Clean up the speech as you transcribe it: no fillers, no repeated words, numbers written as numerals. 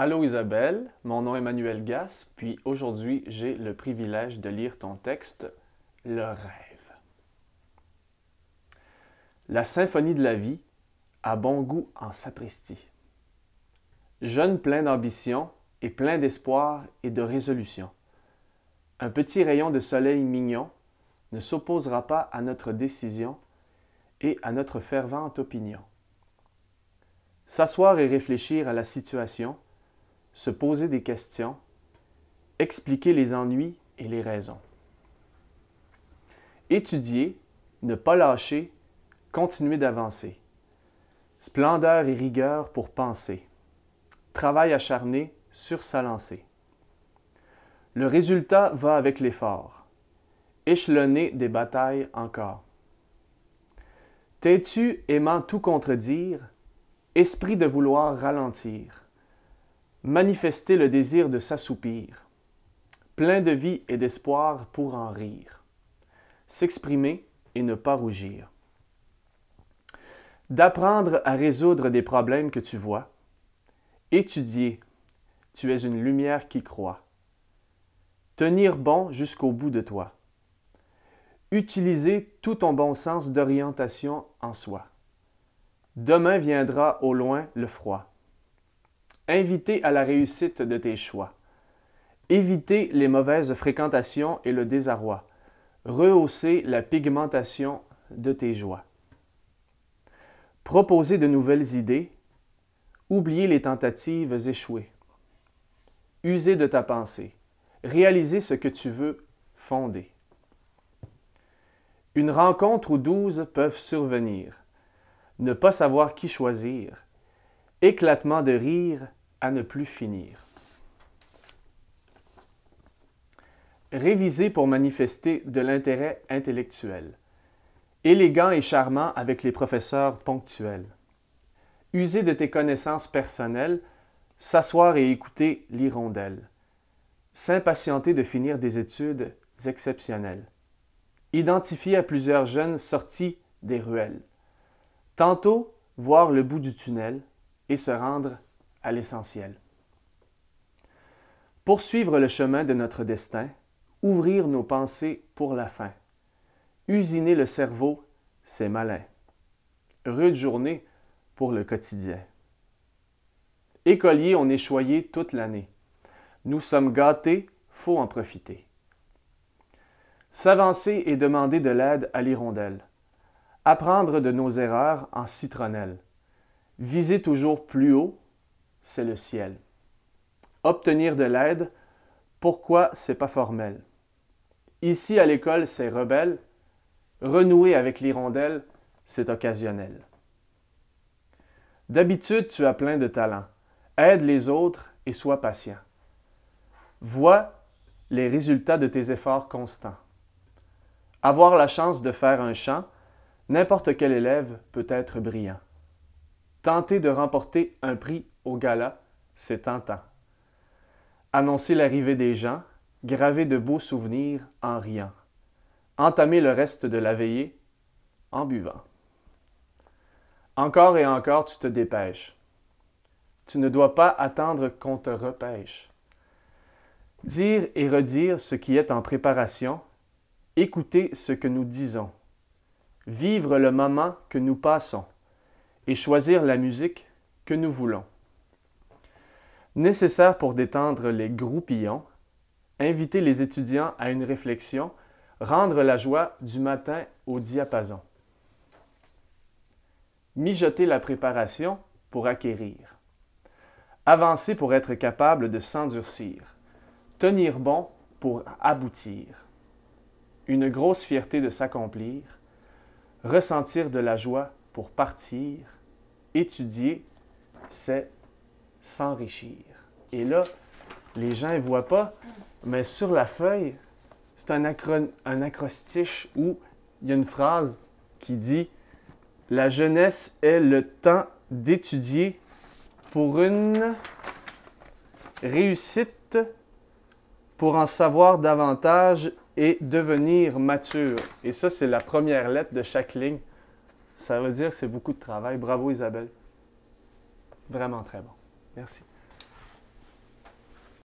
Allô Isabelle, mon nom est Emmanuel Gasse, puis aujourd'hui j'ai le privilège de lire ton texte « Le rêve ». La symphonie de la vie a bon goût en sapristi. Jeune plein d'ambition et plein d'espoir et de résolution, un petit rayon de soleil mignon ne s'opposera pas à notre décision et à notre fervente opinion. S'asseoir et réfléchir à la situation, se poser des questions, expliquer les ennuis et les raisons. Étudier, ne pas lâcher, continuer d'avancer. Splendeur et rigueur pour penser. Travail acharné sur sa lancée. Le résultat va avec l'effort. Échelonner des batailles encore. Têtu aimant tout contredire, esprit de vouloir ralentir. Manifester le désir de s'assoupir, plein de vie et d'espoir pour en rire, s'exprimer et ne pas rougir. D'apprendre à résoudre des problèmes que tu vois, étudier, tu es une lumière qui croît. Tenir bon jusqu'au bout de toi. Utiliser tout ton bon sens d'orientation en soi. Demain viendra au loin le froid. Inviter à la réussite de tes choix. Éviter les mauvaises fréquentations et le désarroi. Rehausser la pigmentation de tes joies. Proposer de nouvelles idées. Oublier les tentatives échouées. User de ta pensée. Réaliser ce que tu veux fonder. Une rencontre ou 12 peuvent survenir. Ne pas savoir qui choisir. Éclatement de rire à ne plus finir. Réviser pour manifester de l'intérêt intellectuel. Élégant et charmant avec les professeurs ponctuels. User de tes connaissances personnelles, s'asseoir et écouter l'hirondelle. S'impatienter de finir des études exceptionnelles. Identifier à plusieurs jeunes sortis des ruelles. Tantôt, voir le bout du tunnel et se rendre à l'essentiel. Poursuivre le chemin de notre destin, ouvrir nos pensées pour la fin. Usiner le cerveau, c'est malin. Rude journée pour le quotidien. Écoliers, on est choyés toute l'année. Nous sommes gâtés, faut en profiter. S'avancer et demander de l'aide à l'hirondelle. Apprendre de nos erreurs en citronnelle. Viser toujours plus haut, c'est le ciel. Obtenir de l'aide, pourquoi c'est pas formel? Ici à l'école, c'est rebelle. Renouer avec l'hirondelle, c'est occasionnel. D'habitude, tu as plein de talent. Aide les autres et sois patient. Vois les résultats de tes efforts constants. Avoir la chance de faire un chant, n'importe quel élève peut être brillant. Tenter de remporter un prix au gala, c'est tentant. Annoncer l'arrivée des gens, graver de beaux souvenirs en riant. Entamer le reste de la veillée en buvant. Encore et encore, tu te dépêches. Tu ne dois pas attendre qu'on te repêche. Dire et redire ce qui est en préparation, écouter ce que nous disons, vivre le moment que nous passons et choisir la musique que nous voulons. Nécessaire pour détendre les groupillons, inviter les étudiants à une réflexion, rendre la joie du matin au diapason. Mijoter la préparation pour acquérir. Avancer pour être capable de s'endurcir. Tenir bon pour aboutir. Une grosse fierté de s'accomplir. Ressentir de la joie pour partir. Étudier, c'est s'enrichir. Et là, les gens ne voient pas, mais sur la feuille, c'est un acrostiche où il y a une phrase qui dit « La jeunesse est le temps d'étudier pour une réussite, pour en savoir davantage et devenir mature. » Et ça, c'est la première lettre de chaque ligne. Ça veut dire que c'est beaucoup de travail. Bravo Isabelle. Vraiment très bon. Merci.